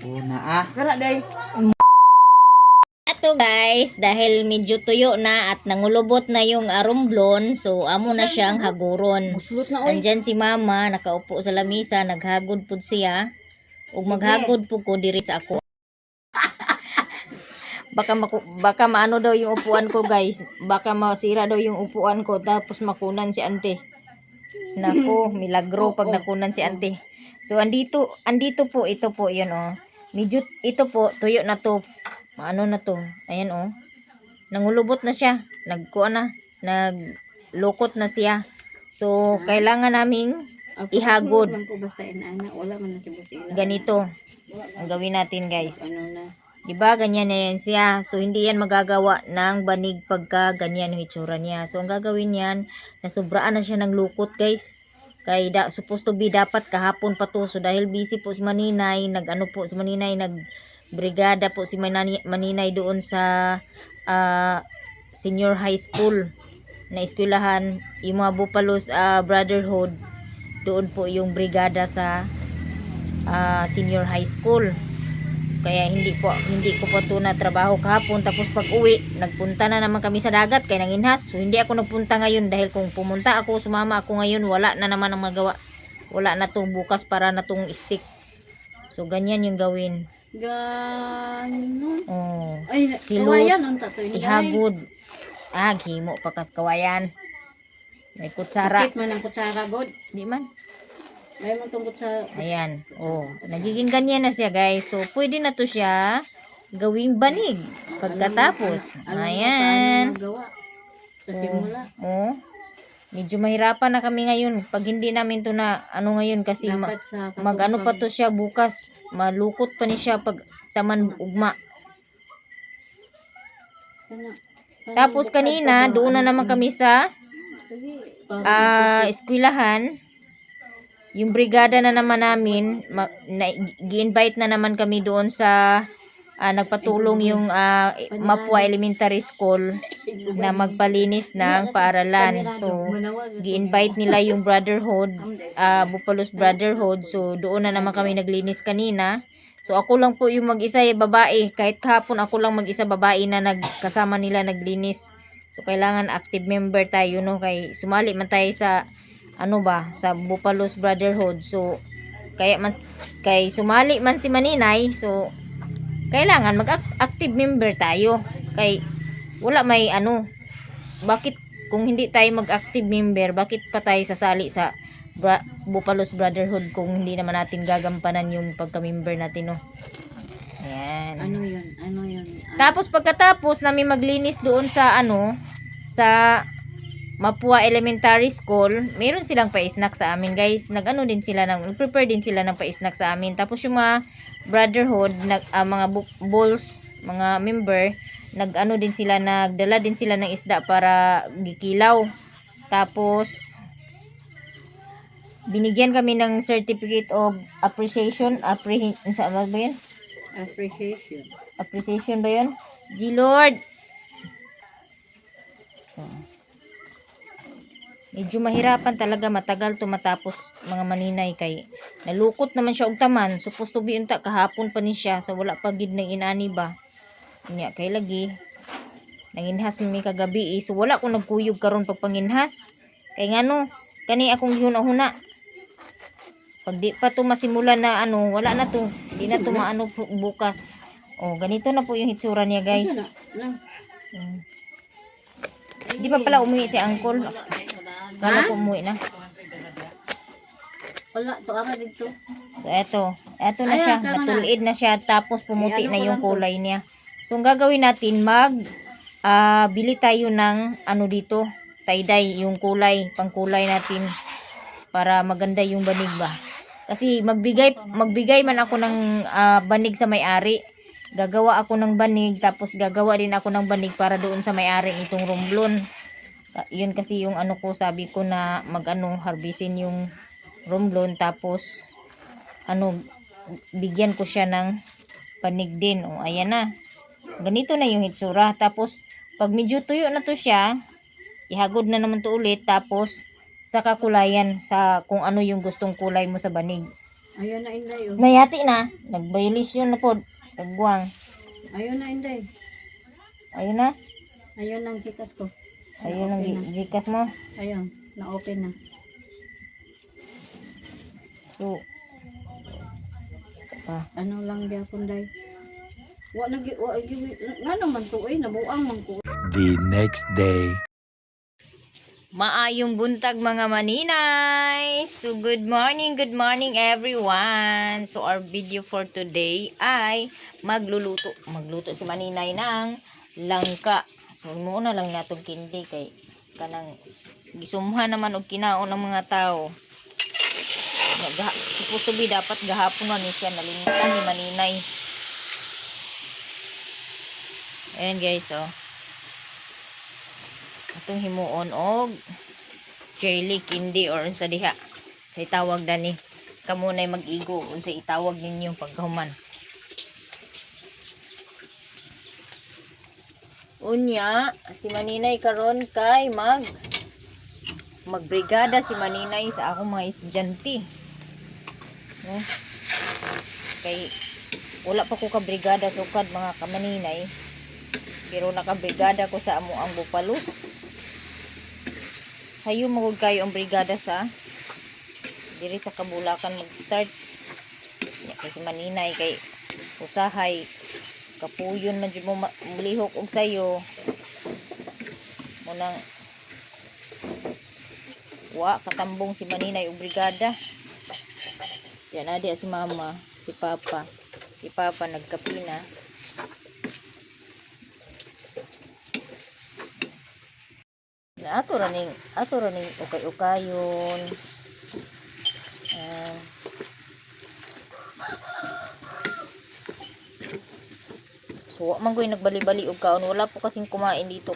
Una ah. Sara day. Ato guys, dahil medyo tuyo na at nangulubot na yung arumblon, so amo na siyang haguron. Buslot na oy. Nandyan si mama, nakaupo sa lamisa, naghagod pud siya. Ug maghagod pud ko diri sa ako. Baka maano daw yung upuan ko guys. Baka masira daw yung upuan ko tapos makunan si ante. Nako, milagro pag nakunan si ante. So andito po, ito po 'yun oh. Medyo ito po tuyo na to. Ano na to? Ayan oh. Nangulubot na siya. Nagkuan na, naglukot na siya. So kailangan naming ihagod. Basta inana, wala man nakibutila. Ganito ang gawin natin guys. Ano na? Diba ganyan na yan siya. So hindi yan magagawa ng banig pagka ganyan yung itsura niya. So ang gagawin yan, nasubraan na siya ng lukot guys. Kay supposed to be dapat kahapon pa to. So dahil busy po si Maninay, nagbrigada po si Maninay doon sa senior high school na eskwelahan, yung mga Bupalos Brotherhood. Doon po yung brigada sa senior high school. Kaya hindi ko po to na trabaho kahapon. Tapos pag uwi, nagpunta na naman kami sa dagat kay nanginhas. So hindi ako nagpunta ngayon dahil kung pumunta ako, sumama ako ngayon, wala na naman ang magawa. Wala na to bukas para na tong stick. So ganyan yung gawin. Ganon. Oh. Ay, Hilot, kawayan on tato. ihagod. Himo pa kas kawayan. May kutsara. Sakit man ang kutsara god. Di man. May man tong kutsara. Ayan. Oh, nagiging ganyan na siya, guys. So pwede na to siya gawing banig pagkatapos. Ayan. Sa simula. Oh. Medyo mahirapan na kami ngayon pag hindi namin to na ano ngayon kasi Dapat sa mag-ano pa to siya bukas. Malukot pa ni siya pag taman ugma. Tapos kanina doon na naman kami sa eskwelahan. Yung brigada na naman namin, gi-invite na naman kami doon sa nagpatulong yung Mapua Elementary School na magpalinis ng paaralan. So, gi-invite nila yung Brotherhood, Bupalos Brotherhood. So, doon na naman kami naglinis kanina. So, ako lang po yung mag-isa babae. Kahit kahapon ako lang mag-isa babae na nagkasama nila naglinis. So, kailangan active member tayo, no? Kay sumali man tayo sa sa Bupalos Brotherhood. So kay sumali man si Maninay, so kailangan mag-active member tayo. Kay wala may bakit kung hindi tayo mag-active member, bakit pa tayo sasali sa Bupalos Brotherhood kung hindi naman natin gagampanan yung pagka-member natin, no? Ayan. Ano yun? Tapos pagkatapos namin maglinis doon sa sa Mapua Elementary School, meron silang pa-snack sa amin, guys. Nag-prepare din sila ng pa-snack sa amin. Tapos yung mga Brotherhood, mga balls, mga member, nagdala din sila ng isda para gikilaw. Tapos binigyan kami ng certificate of appreciation. Ano ba yun? Appreciation ba yun? G-Lord! So, medyo mahirapan talaga, matagal to matapos mga Maninay kay nalukot naman siya og taman. Supposed to be unta kahapon pa ni siya sa wala pa gid nang inani ba. Nya kay lagi nanginhas mi kagabi so wala ko nagkuyog karon pag panginhas. Kay ngano kani akong gihuna-huna. Pag di pa to masimulan na wala na to. Di na to maano bukas. Oh, ganito na po yung hitsura niya, guys. Di pa pala umuwi si Uncle. Kala ko umuwi na. Wala, to ama dito. So eto na siya, natulid na siya tapos pumuti na yung kulay niya. So ang gagawin natin bili tayo ng dito, tie-dye yung kulay, pangkulay natin para maganda yung banig ba. Kasi magbigay man ako ng banig sa may-ari. Gagawa ako ng banig tapos gagawa din ako ng banig para doon sa may-ari itong romblon. Yun kasi yung sabi ko na harbisin yung romblon tapos bigyan ko siya ng panig din. O ayan na. Ganito na yung hitsura. Tapos pag medyo tuyo na to siya, ihagod na naman to ulit tapos sa kakulayan sa kung ano yung gustong kulay mo sa banig. Ayun na inday oh. Nayati na. Nag-violation na po. Nagbuwang. Ayun na inday. Ayun na. Ayun ang kikas ko. Ayun ang Na-open na. Gcash mo. Ayun, na-open na. So, Ano lang gyapon day. Nga naman to nabuang man ko. The next day. maayong buntag mga maninay. So good morning everyone. So our video for today ay magluto si maninay ng langka. So muna lang natong kindi kay kanang gisumhan naman og kinaon ng mga tao. Supposed to be dapat gahapon na ni siya nalimutan ni maninay. Ayan guys, oh. Atong himuon og jelly kindi or unsa diha. Sa itawag dani. Kamo nay mag-igo unsa itawag ninyo paghuman. Unya, si maninay karon kay magbrigada si maninay sa akong mga estudyante. No? Kay wala pa ko ka brigada sukad mga kamaninay. Pero nakabrigada ko sa amo ang bupalo. Sayo magud kayo ang brigada sa diri sa Kabulakan mag-start. Ya kasi maninay kay usahay kapuyon man jud mo lihok og sayo. Munang wa katambong si maninay og brigada. Yan adi si mama, si papa. Si papa nagkapi na. Ato raning ukay-ukayon. So wa man koy nagbali-bali og kaon, wala po kasing kumain nito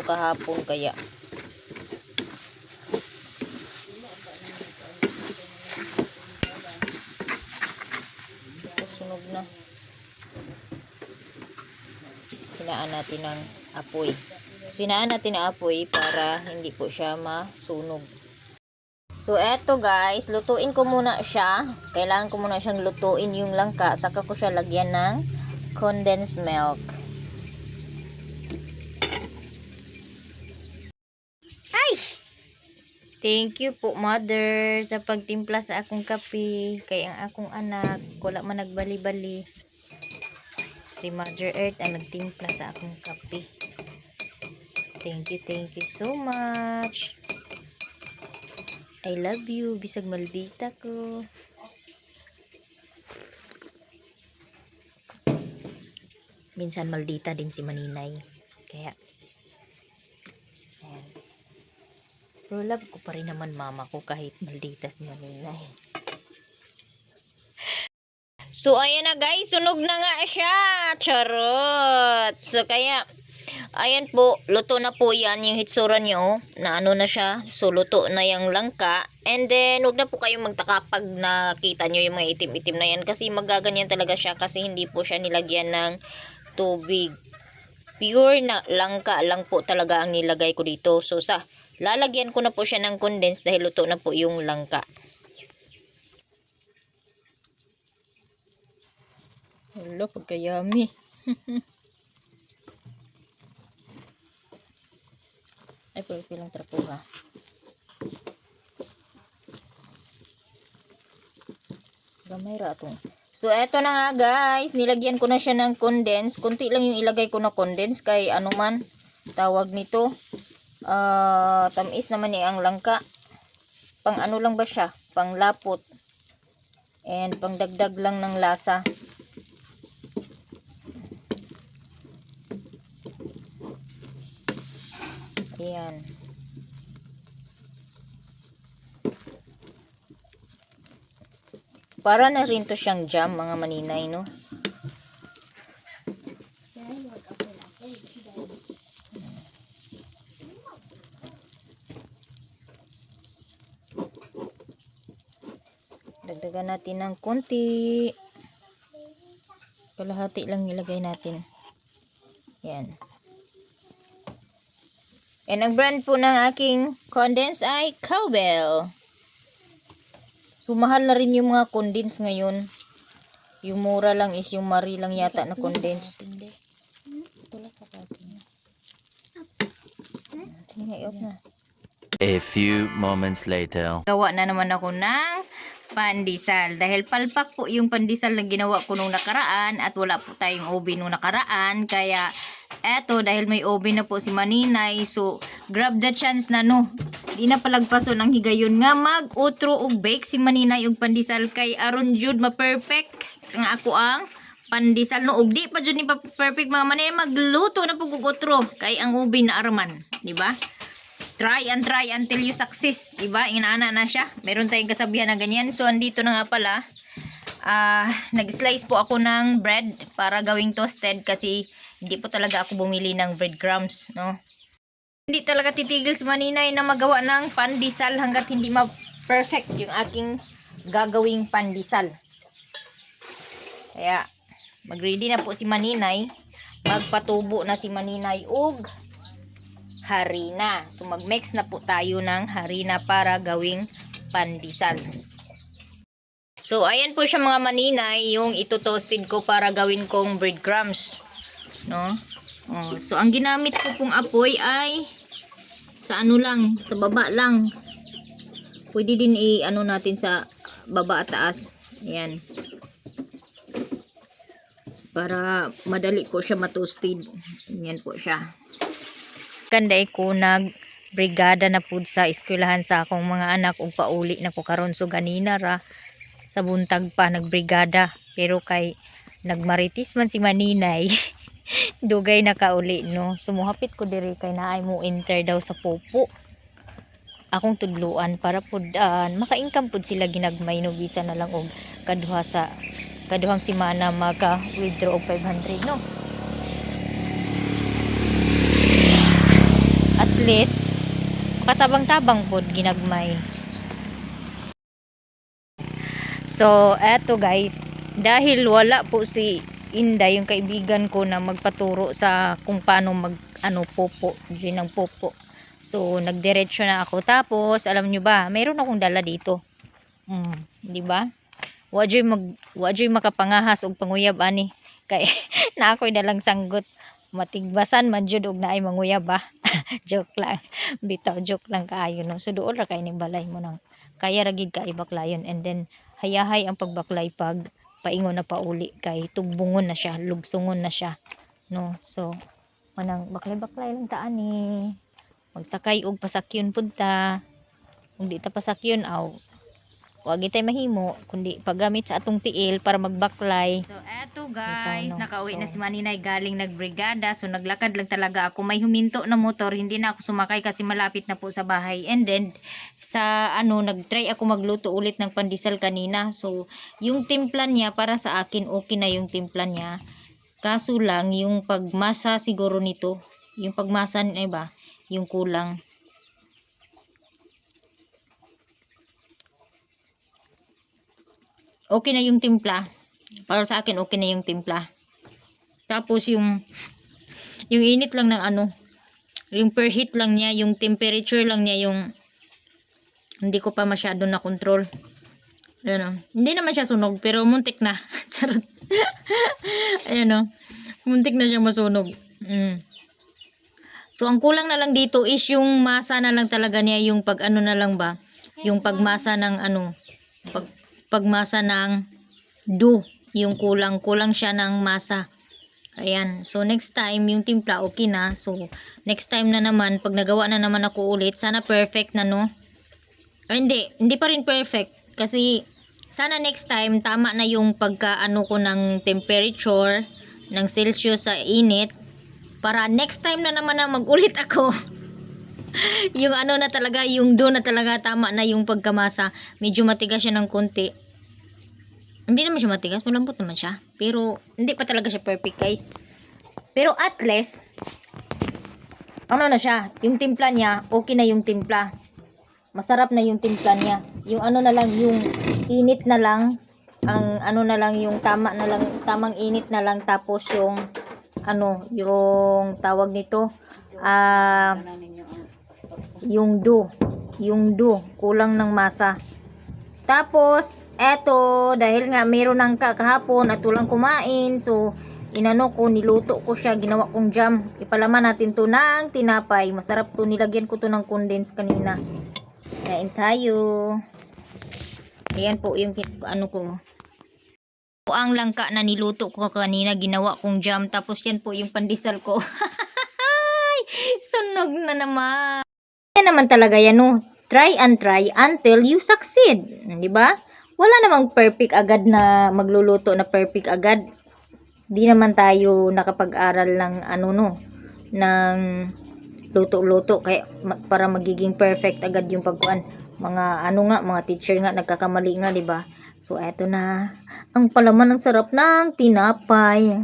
kahapon kaya sunog na. Hinaan natin ng apoy. Sinaan natin ang apoy para hindi po siya masunog. So, eto guys, lutuin ko muna siya. Kailangan ko muna siyang lutuin yung langka. Saka ko siya lagyan ng condensed milk. Ay! Thank you po, mother, sa pagtimpla sa akong kape. Kay ang akong anak, wala man nagbali-bali. Si Mother Earth ang nagtimpla sa akong kape. Thank you so much. I love you. Bisag maldita ko. Minsan maldita din si maninay. Kaya, ayan. Pero love ko pa rin naman mama ko kahit maldita si maninay. So, ayan na guys. Sunog na nga siya. Charot. So, kaya, ayan po, luto na po yan yung hitsura nyo, na ano na siya, so luto na yung langka, and then huwag na po kayong magtaka pag nakita nyo yung mga itim-itim na yan, kasi magaganyan talaga siya, kasi hindi po siya nilagyan ng tubig. Pure na langka lang po talaga ang nilagay ko dito, so lalagyan ko na po siya ng condense dahil luto na po yung langka. Wala, pagkayami. Ay, pilang trapuha. Gamay ratong. So, eto na nga guys. Nilagyan ko na siya ng condense. Kunti lang yung ilagay ko na condense. Kay ano man, tawag nito. Tamis naman ni ang langka. Pang ano lang ba siya? Pang lapot. And pang dagdag lang ng lasa. Ayan. Para na rin to siyang jam, mga maninay, no? Dagdagan natin ng konti. Kalahati lang ilagay natin. Ayan. And ang brand po ng aking condense ay Cowbell. So, mahal na rin yung mga condense ngayon. Yung mura lang is yung Marie lang yata na condense. Sige nga, i-off na. A few moments later. Gawa na naman ako ng pandesal. Dahil palpak po yung pandesal na ginawa ko nung nakaraan at wala po tayong oven nung nakaraan. Kaya eto, dahil may oven na po si Maninay, so grab the chance na no. Di na palagpaso ng higayon nga mag-utro og bake si Maninay og pandesal kay aron jud ma-perfect nga ako ang pandesal no og di pa jud ni pa perfect mga Manay magluto na pug og utro kay ang oven na araman, di ba? Try until you success, di ba? Inaana na siya. Meron tayong kasabihan na ganyan. So andito na nga pala. Nag-slice po ako ng bread para gawing toasted kasi hindi po talaga ako bumili ng breadcrumbs, no? Hindi talaga titigil si Maninay na magawa ng pandesal hanggat hindi ma-perfect yung aking gagawing pandesal. Kaya mag-ready na po si Maninay. Magpatubo na si Maninay og harina. So mag-mix na po tayo ng harina para gawing pandesal. So ayan po siya mga Maninay, yung ito-toasted ko para gawin kong breadcrumbs, no? Oh, so ang ginamit ko pong apoy ay sa ano lang, sa baba lang. Pwede din i-ano natin sa baba at taas. Ayan. Para madali po siya matoasted. Ayan po siya. Kanday ko nag-brigada na pud sa eskwelahan sa akong mga anak ug pauli na ko karon so ganina ra sa buntag pa nagbrigada pero kay nagmaritis man si Maninay dugay na kauli no sumuhapit ko diri kay naay mo enter daw sa popo akong tudluan para pud maka-income pud sila ginagmay no bisa na lang og kaduhang semana maka withdraw og 500 no. At least katabang-tabang pod ginagmay. So eto guys, dahil wala po si Inday yung kaibigan ko na magpaturo sa kung paano mag popo, ng popo. So nagdiretso na ako tapos alam nyo ba, mayroon akong dala dito. Di ba? Wajoy makapangahas og panguyab ani kay na ako'y dalang sanggot matigbasan man jud og naay manguyab ba. Joke lang. Bitaw joke lang kaayo no. So duol ra kay ning balay mo nang kaya ra gid ka ibaklayon and then hayahay ang pagbaklay pag paingon na pauli kay tugbungon na siya, lugsungon na siya no. So manang baklay-baklay lang ta ani. Magsakay og pasakyon pud ta. Kung di ta pasakyon aw wag itay mahimo kundi paggamit sa atong tiil para magbaklay. So eto guys, nakauwi na si Maninay galing nagbrigada. So naglakad lang talaga ako. May huminto na motor, hindi na ako sumakay kasi malapit na po sa bahay. And then sa nagtry ako magluto ulit ng pandesal kanina. So yung timpla niya para sa akin okay na yung timpla niya. Kaso lang yung pagmasa siguro nito, yung pagmasa ba, yung kulang. Okay na yung timpla. Para sa akin okay na yung timpla. Tapos yung init lang ng yung per heat lang niya, yung temperature lang niya yung hindi ko pa masyado na control. Ayan. Hindi naman siya sunog pero muntik na. Charot. Ayan. Muntik na siya masunog. So ang kulang na lang dito is yung masa na lang talaga niya, yung pag na lang ba, yung pagmasa ng pagmasa ng dough, yung kulang siya ng masa. Ayan, so next time yung timpla okay na. So next time na naman pag nagawa na naman ako ulit, sana perfect na no. Ay, hindi pa rin perfect kasi sana next time tama na yung pagka ko ng temperature ng Celsius sa init para next time na naman na magulit ako. Yung na talaga, yung dough na talaga tama na yung pagkamasa. Medyo matigas siya ng konti. Hindi naman siya matigas, malambot naman siya. Pero hindi pa talaga siya perfect guys. Pero at least na siya, yung timpla niya, okay na yung timpla. Masarap na yung timpla niya. Yung na lang, yung init na lang, ang na lang, yung tama na lang, tamang init na lang, tapos yung yung tawag nito, yung dough, kulang ng masa. Tapos, eto, dahil nga meron ng kahapon at walang kumain, so, inano ko, niluto ko siya, ginawa kong jam. Ipalaman natin to ng tinapay. Masarap to, nilagyan ko to ng condense kanina. Kain tayo. Ayan po yung ano ko. Po ang langka na niluto ko kanina, ginawa kong jam. Tapos yan po yung pandesal ko. Sunog na naman. Yan naman talaga yan, no? Try and try until you succeed. Di ba? Wala namang perfect agad na magluluto na perfect agad. Di naman tayo nakapag-aral ng ano, no? Ng luto-luto. Kaya para magiging perfect agad yung pagkuan. Mga ano nga, mga teacher nga, nagkakamali nga, di ba? So, eto na. Ang palaman ng sarap ng tinapay.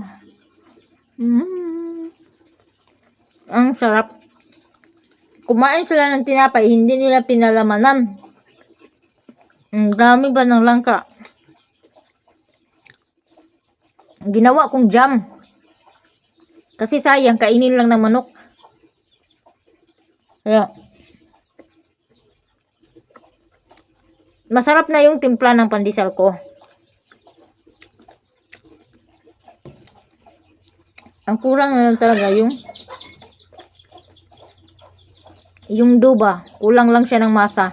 Ang sarap. Kumain sila ng tinapay, hindi nila pinalamanan. Ang dami ba ng langka? Ginawa kong jam. Kasi sayang, kainin lang ng manok. Kaya, masarap na yung timpla ng pandesal ko. Ang kurang na lang talaga yung dough ba, kulang lang siya ng masa.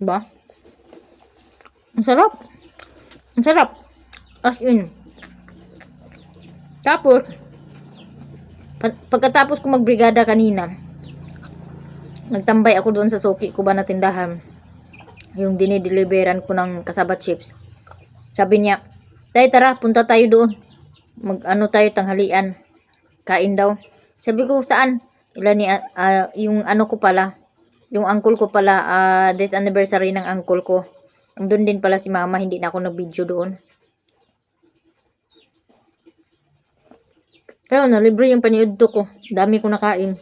Diba? Ang sarap. Ang sarap. As in. Tapos, pagkatapos ko magbrigada kanina, nagtambay ako doon sa suki ko ba na tindahan. Yung dinideliveran ko ng kasabat chips. Sabi niya, "Tay, tara, punta tayo doon. Mag-ano tayo, tanghalian. Kain daw." Sabi ko, "Saan?" Yung ano ko pala, yung uncle ko pala, death anniversary ng uncle ko. Doon din pala si mama, hindi na ako nag-video doon. Pero libre yung paniudto ko. Dami ko nakain.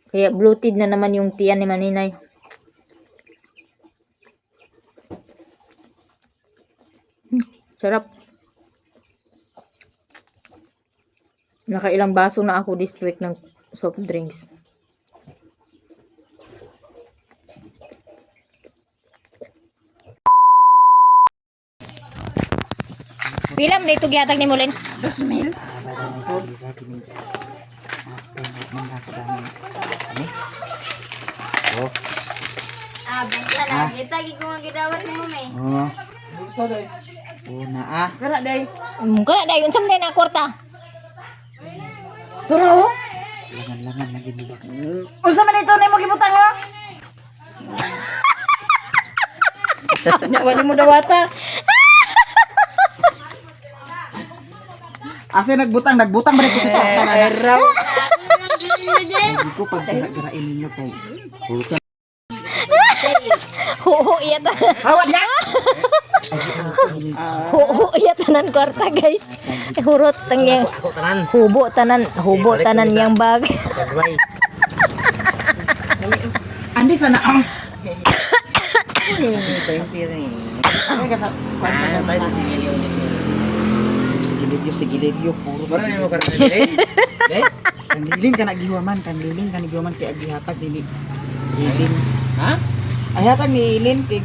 Kaya bloated na naman yung tiyan ni Maninay. Sarap. Nakailang baso na ako this week ng soft drinks. Pilam na ito gihatag ni Mulin. 2,000. Basta lagi. Tagi ko nga gidawat ni Mame. Una Kara day. Kana dayon sa na kwarta. Turo. Langan lagi nila. Unsa man ito nimo gibutang ha? Nya wali mo dawata. Asa nagbutang balik ko sa kwarta. Eraw. Hindi ko pag gara-garain ninyo kay hulutan. Ho iya ta. Hawat na. Ho iya tanan kwarta guys. Hurot sang yang hubo tanan yang bag. Andi sana ang. Ay ka sa kwarta ba si Gilidyo puro. Bara mo karta dai. Dai. Kanliling ka nagihuman kay agihatag dili. Ilin. Ha? Ay hatag ni Ilin kay